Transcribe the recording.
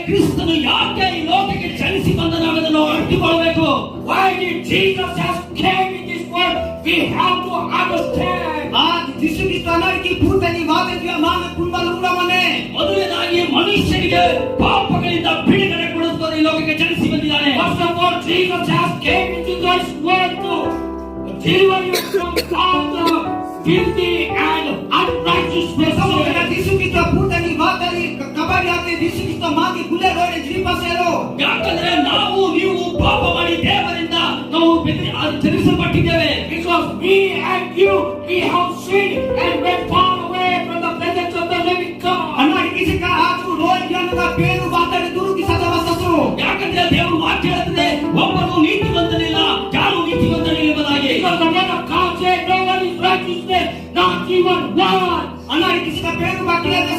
ಕ್ರಿಸ್ತನು ಯಾಕೆ ಈ ಲೋಕಕ್ಕೆ ಜನಿಸಿ ಬಂದನಾಗದನ್ನು ಅರಿತುಕೊಳ್ಳಬೇಕು. Why did Jesus has came in this world? We have to understand. Yesu Krista ಅನಾರಿಗೆ ಭೂತನಿ ವಾದಕ್ಕೆ ಮಾನ ಕುಂಬಲ ಉಡಮನೆ ಮೊದಲನೇದಾಗಿ ಮನುಷ್ಯನಿಗೆ ಪಾಪಗಳಿಂದ ಬಿಡುಗಡೆ ಕೊಡುವುದಕ್ಕೆ ಈ ಲೋಕಕ್ಕೆ ಜನಿಸಿ ಬಂದಿದ್ದಾನೆ. First of all, Jesus has came into this world to deliver you from all the filthy and unrighteous person. Yesu Krista ಭೂತನಿ ವಾದಲಿ kabaddi ಆತೆ ಯೇಸು ಕ್ರಿಸ್ತ ಮಾಗಿ ಗುಲೆ ರೋಡೆ ಜೀವಸೇರೋ. ಯಾಕಂದ್ರೆ ನಾವು ನೀವು ಪಾಪ ಮಾಡಿ ದೇವರಿಂದ ನಾವು ಜನಿಸಲ್ಪಟ್ಟಿದ್ದೇವೆ. Because we and you, we have sinned and went far away from the presence of the living God. ಅನಾರಿಗೆ ಸಿಕ್ಕ ಆತು ರೋಯ್ ಜನದ ಪೇರು ಬಾತಡೆ ದುರುಗಿ ಸದವಸರು. ಯಾಕಂದ್ರೆ ದೇವರು ವಾಕ್ಯ ಹೇಳುತ್ತದೆ, ಒಬ್ಬನು ನೀತಿವಂತನಿಲ್ಲ, ಯಾರು ನೀತಿವಂತನಿಲ್ಲ ಎಂಬುದಾಗಿ. Because the word of God said, no one is righteous, not even one. ಅನಾರಿಗೆ ಸಿಕ್ಕ ಪೇರು ಬಾಕಿಯಾದ